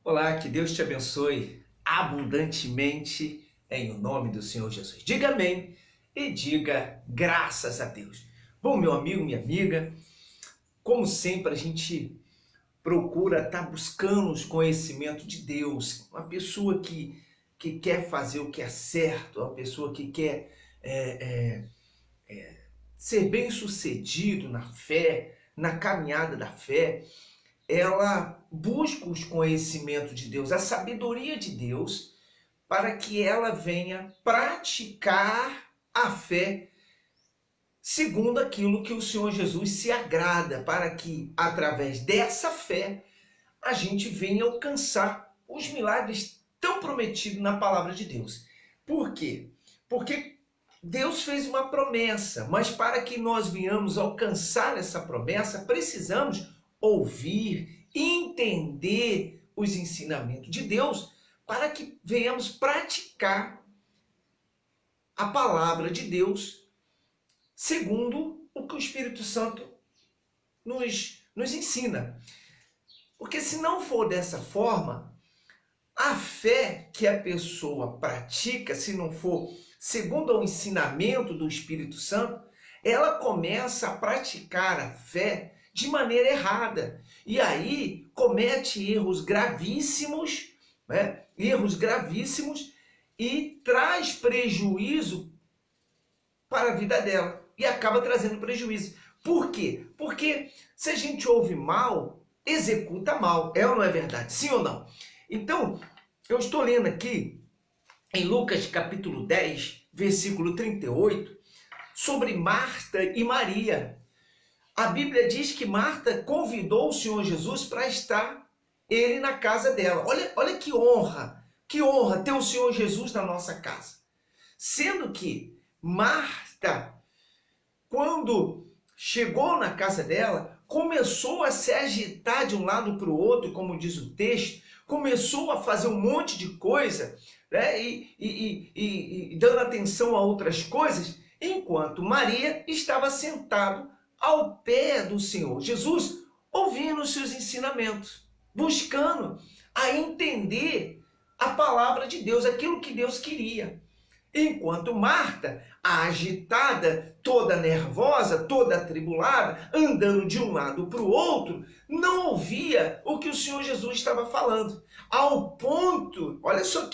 Olá, que Deus te abençoe abundantemente em o nome do Senhor Jesus. Diga amém e diga graças a Deus. Bom, meu amigo, minha amiga, como sempre a gente procura estar buscando os conhecimentos de Deus. Uma pessoa que quer fazer o que é certo, uma pessoa que quer ser bem-sucedido na fé, na caminhada da fé, ela busca os conhecimentos de Deus, a sabedoria de Deus, para que ela venha praticar a fé segundo aquilo que o Senhor Jesus se agrada, para que, através dessa fé, a gente venha alcançar os milagres tão prometidos na palavra de Deus. Por quê? Porque Deus fez uma promessa, mas para que nós venhamos alcançar essa promessa, precisamos ouvir, entender os ensinamentos de Deus, para que venhamos praticar a palavra de Deus segundo o que o Espírito Santo nos ensina. Porque se não for dessa forma, a fé que a pessoa pratica, se não for segundo o ensinamento do Espírito Santo, ela começa a praticar a fé de maneira errada. E aí comete erros gravíssimos, né? Erros gravíssimos, e traz prejuízo para a vida dela. E acaba trazendo prejuízo. Por quê? Porque se a gente ouve mal, executa mal. É ou não é verdade? Sim ou não? Então, eu estou lendo aqui em Lucas capítulo 10, versículo 38, sobre Marta e Maria. A Bíblia diz que Marta convidou o Senhor Jesus para estar ele na casa dela. Olha que honra ter o Senhor Jesus na nossa casa. Sendo que Marta, quando chegou na casa dela, começou a se agitar de um lado para o outro, como diz o texto, começou a fazer um monte de coisa, né? E dando atenção a outras coisas, enquanto Maria estava sentada ao pé do Senhor Jesus, ouvindo os seus ensinamentos, buscando a entender a palavra de Deus, aquilo que Deus queria. Enquanto Marta, agitada, toda nervosa, toda atribulada, andando de um lado para o outro, não ouvia o que o Senhor Jesus estava falando. Ao ponto, olha só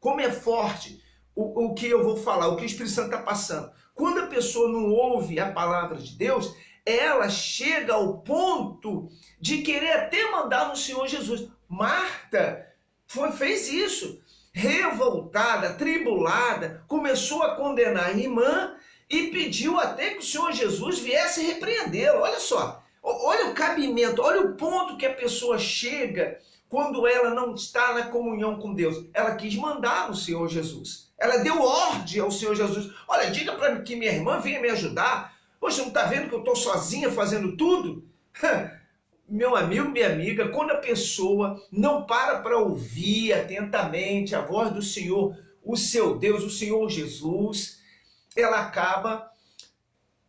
como é forte o que eu vou falar, o que o Espírito Santo está passando. Quando a pessoa não ouve a palavra de Deus, ela chega ao ponto de querer até mandar no Senhor Jesus. Marta fez isso, revoltada, atribulada, começou a condenar a irmã e pediu até que o Senhor Jesus viesse repreendê-la. Olha só, olha o cabimento, olha o ponto que a pessoa chega quando ela não está na comunhão com Deus. Ela quis mandar no Senhor Jesus. Ela deu ordem ao Senhor Jesus. Olha, diga para que minha irmã venha me ajudar. Poxa, não está vendo que eu estou sozinha fazendo tudo? Meu amigo, minha amiga, quando a pessoa não para ouvir atentamente a voz do Senhor, o seu Deus, o Senhor Jesus, ela acaba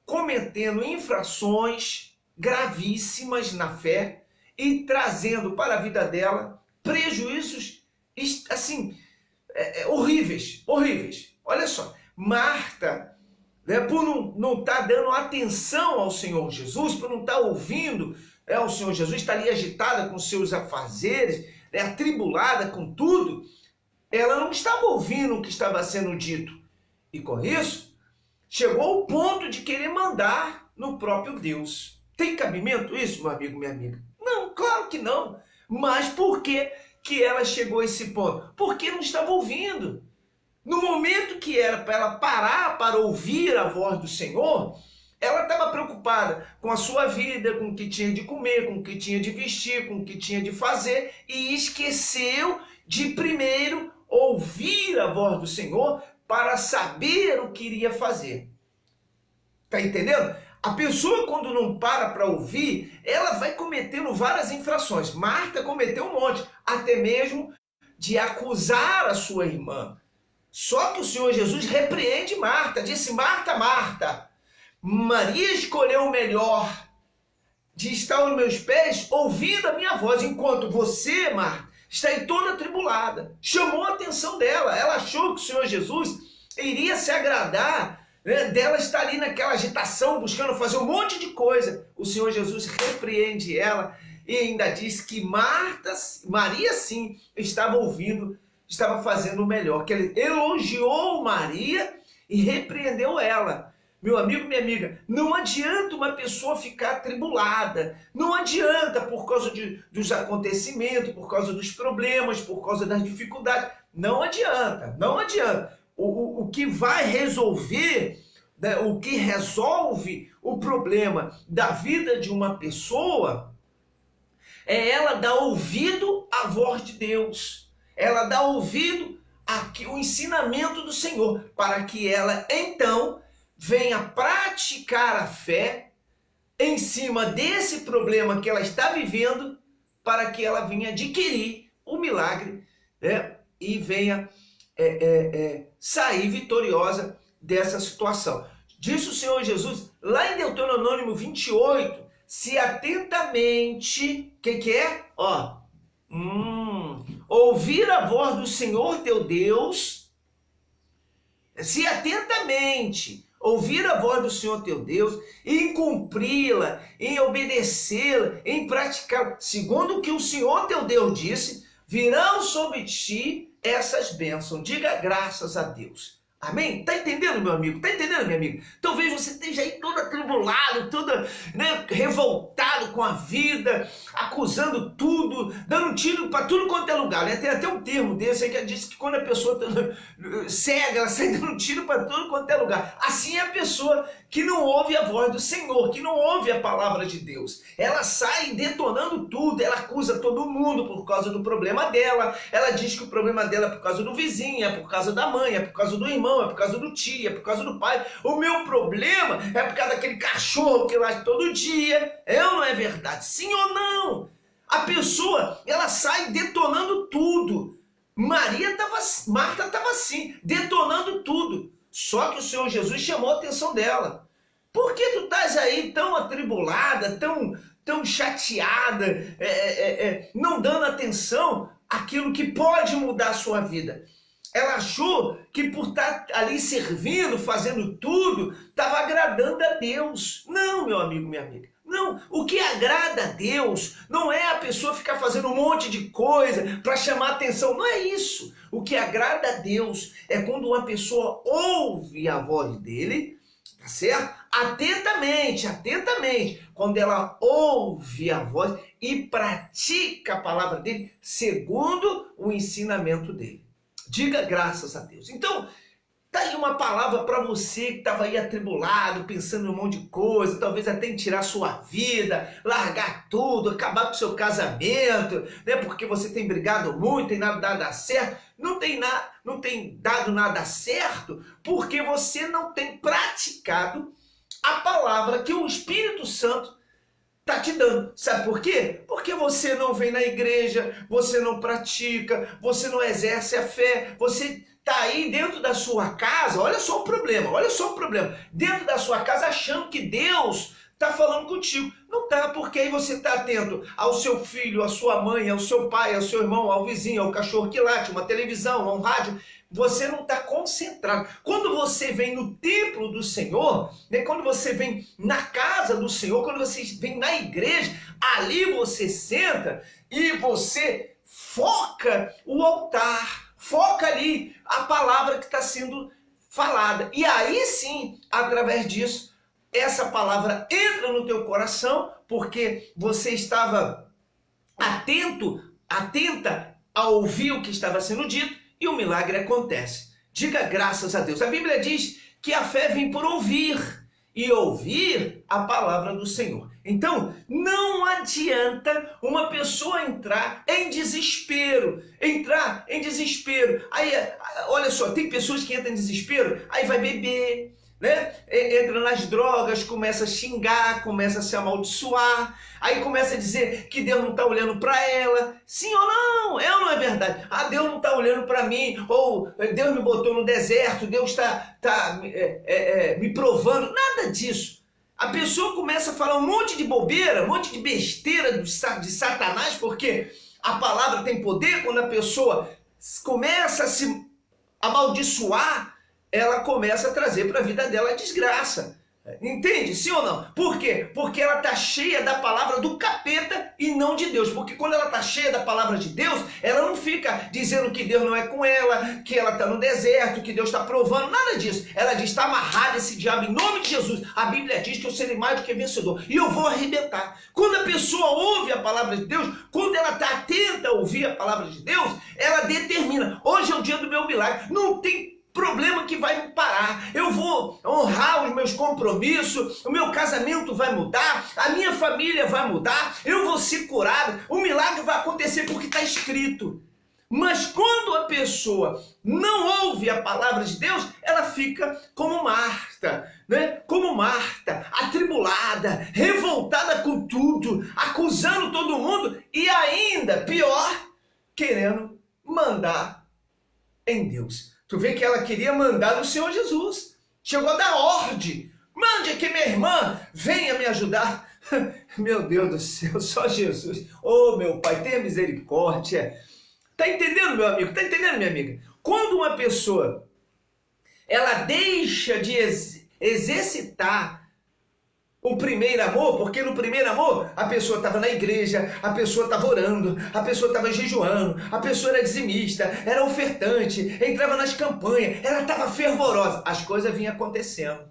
cometendo infrações gravíssimas na fé e trazendo para a vida dela prejuízos, assim, horríveis. Olha só, Marta, né, por não estar dando atenção ao Senhor Jesus, por não estar ouvindo, o Senhor Jesus, está ali agitada com seus afazeres, né, atribulada com tudo, ela não estava ouvindo o que estava sendo dito. E com isso, chegou ao ponto de querer mandar no próprio Deus. Tem cabimento isso, meu amigo, minha amiga? Não, claro que não. Mas por que ela chegou a esse ponto? Porque não estava ouvindo. No momento que era para ela parar para ouvir a voz do Senhor, ela estava preocupada com a sua vida, com o que tinha de comer, com o que tinha de vestir, com o que tinha de fazer, e esqueceu de primeiro ouvir a voz do Senhor para saber o que iria fazer. Tá entendendo? A pessoa, quando não para ouvir, ela vai cometendo várias infrações. Marta cometeu um monte, até mesmo de acusar a sua irmã. Só que o Senhor Jesus repreende Marta, disse: Marta, Marta, Maria escolheu o melhor, de estar aos meus pés ouvindo a minha voz, enquanto você, Marta, está aí toda atribulada. Chamou a atenção dela. Ela achou que o Senhor Jesus iria se agradar, né, dela estar ali naquela agitação, buscando fazer um monte de coisa. O Senhor Jesus repreende ela e ainda diz que Maria sim, estava ouvindo, estava fazendo o melhor, que ele elogiou Maria e repreendeu ela. Meu amigo, minha amiga, não adianta uma pessoa ficar atribulada, não adianta por causa dos acontecimentos, por causa dos problemas, por causa das dificuldades, não adianta, não adianta. O que vai resolver, né, o que resolve o problema da vida de uma pessoa é ela dar ouvido à voz de Deus, ela dar ouvido ao ensinamento do Senhor, para que ela então venha praticar a fé em cima desse problema que ela está vivendo, para que ela venha adquirir o milagre, né, e venha sair vitoriosa dessa situação. Disse o Senhor Jesus, lá em Deuteronômio 28, se atentamente, o que é? Ouvir a voz do Senhor teu Deus, se atentamente ouvir a voz do Senhor teu Deus, em cumpri-la, em obedecê-la, em praticá-la, segundo o que o Senhor teu Deus disse, virão sobre ti essas bênçãos. Diga graças a Deus. Amém? Tá entendendo, meu amigo? Tá entendendo, minha amiga? Talvez você esteja aí todo atribulado, todo, né, revoltado com a vida, acusando tudo, dando tiro para tudo quanto é lugar, né? Tem até um termo desse aí que diz que quando a pessoa tá cega, ela sai dando tiro para tudo quanto é lugar. Assim é a pessoa que não ouve a voz do Senhor, que não ouve a palavra de Deus. Ela sai detonando tudo, ela acusa todo mundo por causa do problema dela, ela diz que o problema dela é por causa do vizinho, é por causa da mãe, é por causa do irmão, é por causa do tio, é por causa do pai. O meu problema é por causa daquele cachorro que late todo dia. É ou não é verdade? Sim ou não? A pessoa, ela sai detonando tudo. Marta estava assim, detonando tudo. Só que o Senhor Jesus chamou a atenção dela. Por que tu estás aí tão atribulada, tão chateada, não dando atenção àquilo que pode mudar a sua vida? Ela achou que por estar ali servindo, fazendo tudo, estava agradando a Deus. Não, meu amigo, minha amiga. Não, o que agrada a Deus não é a pessoa ficar fazendo um monte de coisa para chamar atenção. Não é isso. O que agrada a Deus é quando uma pessoa ouve a voz dele, tá certo? Atentamente. Quando ela ouve a voz e pratica a palavra dele segundo o ensinamento dele. Diga graças a Deus. Então, tá aí uma palavra para você que estava aí atribulado, pensando em um monte de coisa, talvez até em tirar sua vida, largar tudo, acabar com o seu casamento, né? Porque você tem brigado muito, tem nada dado certo. Não tem dado nada certo porque você não tem praticado a palavra que o Espírito Santo está te dando. Sabe por quê? Porque você não vem na igreja, você não pratica, você não exerce a fé, você está aí dentro da sua casa, olha só o problema, dentro da sua casa achando que Deus está falando contigo. Não está, porque aí você está atento ao seu filho, à sua mãe, ao seu pai, ao seu irmão, ao vizinho, ao cachorro que late, uma televisão, um rádio. Você não está concentrado. Quando você vem no templo do Senhor, né, quando você vem na casa do Senhor, quando você vem na igreja, ali você senta e você foca o altar, foca ali a palavra que está sendo falada. E aí sim, através disso, essa palavra entra no teu coração, porque você estava atenta a ouvir o que estava sendo dito, e o milagre acontece. Diga graças a Deus. A Bíblia diz que a fé vem por ouvir, e ouvir a palavra do Senhor. Então, não adianta uma pessoa entrar em desespero. Aí, olha só, tem pessoas que entram em desespero, aí vai beber, né? Entra nas drogas, começa a xingar, começa a se amaldiçoar, aí começa a dizer que Deus não está olhando para ela. Sim ou não? É ou não é verdade? Ah, Deus não está olhando para mim, ou Deus me botou no deserto, Deus está me provando. Nada disso. A pessoa começa a falar um monte de bobeira, um monte de besteira de Satanás, porque a palavra tem poder, quando a pessoa começa a se amaldiçoar, ela começa a trazer para a vida dela a desgraça. Entende? Sim ou não? Por quê? Porque ela está cheia da palavra do capeta e não de Deus. Porque quando ela está cheia da palavra de Deus, ela não fica dizendo que Deus não é com ela, que ela está no deserto, que Deus está provando, nada disso. Ela diz, está amarrado esse diabo em nome de Jesus. A Bíblia diz que eu serei mais do que vencedor e eu vou arrebentar. Quando a pessoa ouve a palavra de Deus, quando ela está atenta a ouvir a palavra de Deus, ela determina, hoje é o dia do meu milagre. Não tem problema que vai me parar, eu vou honrar os meus compromissos, o meu casamento vai mudar, a minha família vai mudar, eu vou ser curado, o milagre vai acontecer porque está escrito. Mas quando a pessoa não ouve a palavra de Deus, ela fica como Marta, né? Como Marta, atribulada, revoltada com tudo, acusando todo mundo e ainda, pior, querendo mandar em Deus. Tu vê que ela queria mandar no Senhor Jesus. Chegou a dar ordem. Mande aqui minha irmã, venha me ajudar. Meu Deus do céu, só Jesus. Oh, meu Pai, tenha misericórdia. Tá entendendo, meu amigo? Tá entendendo, minha amiga? Quando uma pessoa, ela deixa de exercitar o primeiro amor, porque no primeiro amor a pessoa estava na igreja, a pessoa estava orando, a pessoa estava jejuando, a pessoa era dizimista, era ofertante, entrava nas campanhas, ela estava fervorosa, as coisas vinham acontecendo.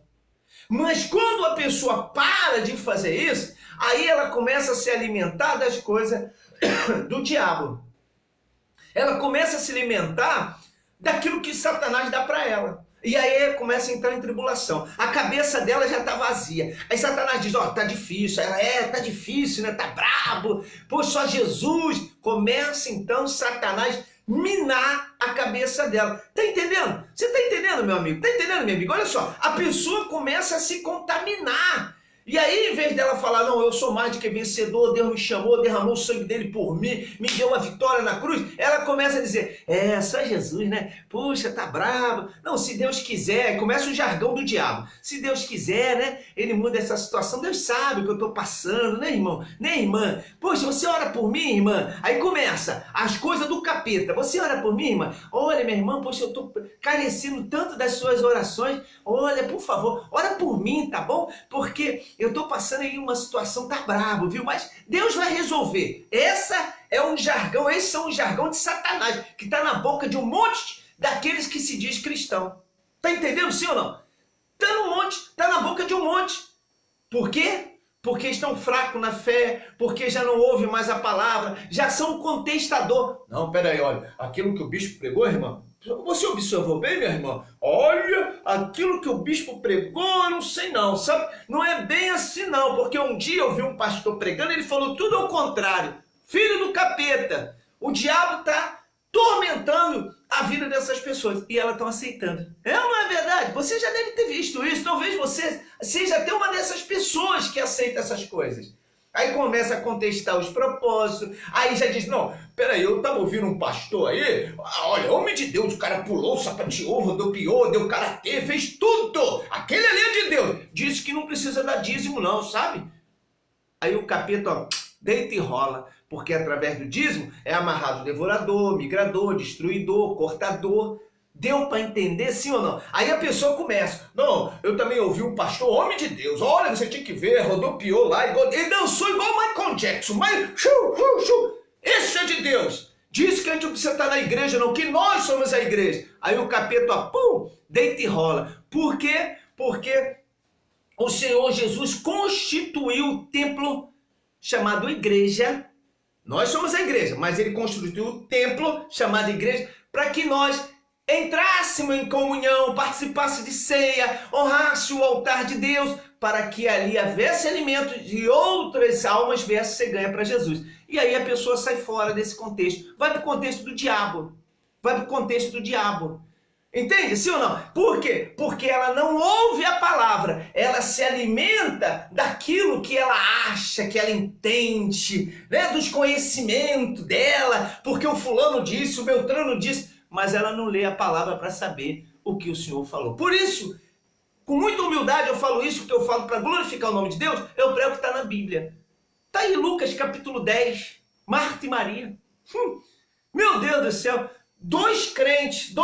Mas quando a pessoa para de fazer isso, aí ela começa a se alimentar das coisas do diabo. Ela começa a se alimentar daquilo que Satanás dá para ela. E aí começa a entrar em tribulação. A cabeça dela já está vazia. Aí Satanás diz, ó, tá difícil. Ela, tá difícil, né? Tá brabo. Pô, só Jesus. Começa então Satanás minar a cabeça dela. Tá entendendo? Você tá entendendo, meu amigo? Tá entendendo, meu amigo? Olha só, a pessoa começa a se contaminar. E aí, em vez dela falar, não, eu sou mais do que vencedor, Deus me chamou, derramou o sangue dele por mim, me deu a vitória na cruz, ela começa a dizer, só Jesus, né? Puxa, tá bravo. Não, se Deus quiser, começa o jargão do diabo. Se Deus quiser, né? Ele muda essa situação, Deus sabe o que eu tô passando, né, irmão? Né, irmã? Poxa, você ora por mim, irmã? Aí começa as coisas do capeta. Você ora por mim, irmã? Olha, minha irmã, poxa, eu tô carecendo tanto das suas orações. Olha, por favor, ora por mim, tá bom? Porque eu estou passando aí uma situação, tá bravo, viu? Mas Deus vai resolver. Esse são os jargão de Satanás, que está na boca de um monte daqueles que se diz cristão. Tá entendendo, sim ou não? Tá no monte, tá na boca de um monte. Por quê? Porque estão fracos na fé, porque já não ouvem mais a palavra, já são contestador. Não, peraí, olha, aquilo que o bispo pregou, irmão, você observou bem, minha irmã? Olha, aquilo que o bispo pregou, eu não sei não, sabe? Não é bem assim não, porque um dia eu vi um pastor pregando, ele falou tudo ao contrário. Filho do capeta, o diabo está tormentando a vida dessas pessoas e elas estão aceitando. É ou não é verdade? Você já deve ter visto isso, talvez você seja até uma dessas pessoas que aceita essas coisas. Aí começa a contestar os propósitos, aí já diz, não, peraí, eu estava ouvindo um pastor aí, olha, homem de Deus, o cara pulou, sapateou, rodopiou, deu karatê, fez tudo, aquele ali é de Deus, disse que não precisa dar dízimo não, sabe? Aí o capeta, ó, deita e rola, porque através do dízimo é amarrado devorador, migrador, destruidor, cortador. Deu para entender, sim ou não? Aí a pessoa começa, não, eu também ouvi um pastor, homem de Deus, olha, você tinha que ver, rodopiou lá, ele dançou igual Michael Jackson, mas esse é de Deus. Diz que a gente não precisa estar na igreja não, que nós somos a igreja. Aí o capeta, pum, deita e rola. Por quê? Porque o Senhor Jesus constituiu o templo chamado igreja. Nós somos a igreja, mas ele constituiu o templo chamado igreja para que nós entrássemos em comunhão, participasse de ceia, honrasse o altar de Deus, para que ali houvesse alimento e outras almas viessem ser ganhas para Jesus. E aí a pessoa sai fora desse contexto, vai para o contexto do diabo, vai para o contexto do diabo. Entende? Sim ou não? Por quê? Porque ela não ouve a palavra, ela se alimenta daquilo que ela acha, que ela entende, né? Dos conhecimentos dela, porque o fulano disse, o Beltrano disse, mas ela não lê a palavra para saber o que o Senhor falou. Por isso, com muita humildade eu falo isso, porque eu falo para glorificar o nome de Deus, eu prego o que está na Bíblia. Está aí Lucas capítulo 10, Marta e Maria. Meu Deus do céu, dois crentes,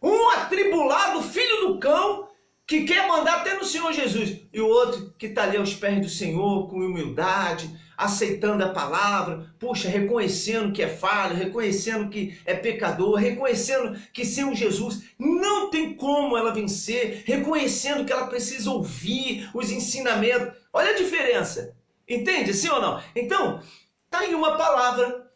um atribulado, filho do cão, que quer mandar até no Senhor Jesus, e o outro que está ali aos pés do Senhor, com humildade, aceitando a palavra, puxa, reconhecendo que é falho, reconhecendo que é pecador, reconhecendo que sem o Jesus não tem como ela vencer, reconhecendo que ela precisa ouvir os ensinamentos. Olha a diferença, entende, sim ou não? Então, tá aí uma palavra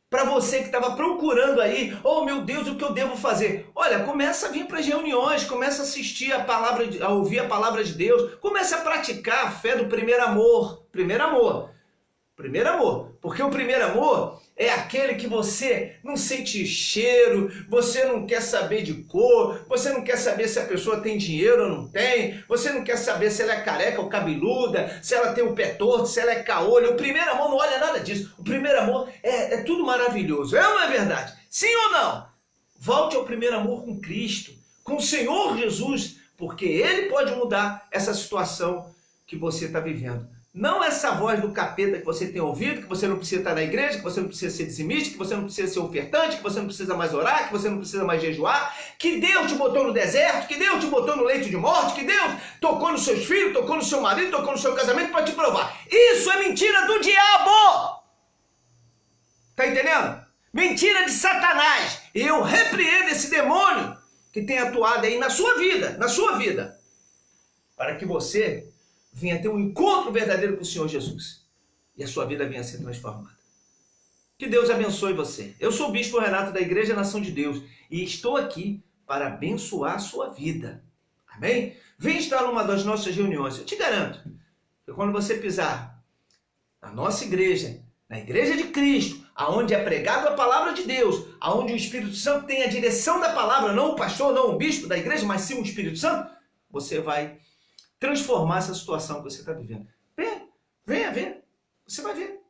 para você que estava procurando aí, oh meu Deus, o que eu devo fazer? Olha, começa a vir para as reuniões, começa a assistir a palavra, a ouvir a palavra de Deus, começa a praticar a fé do primeiro amor. Primeiro amor. Primeiro amor. Porque o primeiro amor é aquele que você não sente cheiro, você não quer saber de cor, você não quer saber se a pessoa tem dinheiro ou não tem, você não quer saber se ela é careca ou cabeluda, se ela tem o pé torto, se ela é caolho. O primeiro amor não olha nada disso. O primeiro amor é tudo maravilhoso. É ou não é verdade? Sim ou não? Volte ao primeiro amor com Cristo, com o Senhor Jesus, porque Ele pode mudar essa situação que você está vivendo. Não essa voz do capeta que você tem ouvido, que você não precisa estar na igreja, que você não precisa ser dizimista, que você não precisa ser ofertante, que você não precisa mais orar, que você não precisa mais jejuar, que Deus te botou no deserto, que Deus te botou no leito de morte, que Deus tocou nos seus filhos, tocou no seu marido, tocou no seu casamento para te provar. Isso é mentira do diabo! Tá entendendo? Mentira de Satanás. Eu repreendo esse demônio que tem atuado aí na sua vida, para que você venha ter um encontro verdadeiro com o Senhor Jesus e a sua vida venha a ser transformada. Que Deus abençoe você. Eu sou o Bispo Renato da Igreja Nação de Deus e estou aqui para abençoar a sua vida. Amém? Vem estar numa das nossas reuniões. Eu te garanto que quando você pisar na nossa igreja, na Igreja de Cristo, aonde é pregado a palavra de Deus, aonde o Espírito Santo tem a direção da palavra, não o pastor, não o bispo da igreja, mas sim o Espírito Santo, você vai transformar essa situação que você está vivendo. Venha ver. Você vai ver.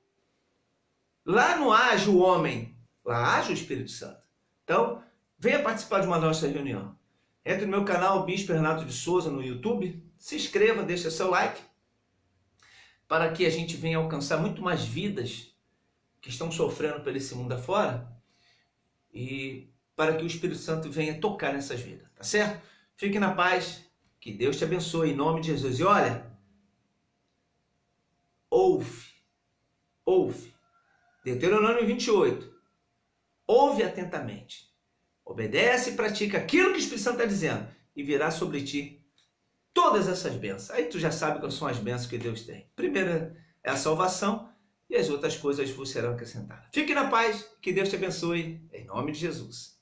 Lá não age o homem, lá age o Espírito Santo. Então, venha participar de uma nossa reunião. Entre no meu canal Bispo Renato de Souza no YouTube, se inscreva, deixa seu like, para que a gente venha alcançar muito mais vidas que estão sofrendo por esse mundo afora e para que o Espírito Santo venha tocar nessas vidas, tá certo? Fique na paz. Que Deus te abençoe em nome de Jesus. E olha, ouve. Deuteronômio 28. Ouve atentamente. Obedece e pratica aquilo que o Espírito Santo está dizendo. E virá sobre ti todas essas bênçãos. Aí tu já sabe quais são as bênçãos que Deus tem. Primeira é a salvação e as outras coisas vos serão acrescentadas. Fique na paz. Que Deus te abençoe em nome de Jesus.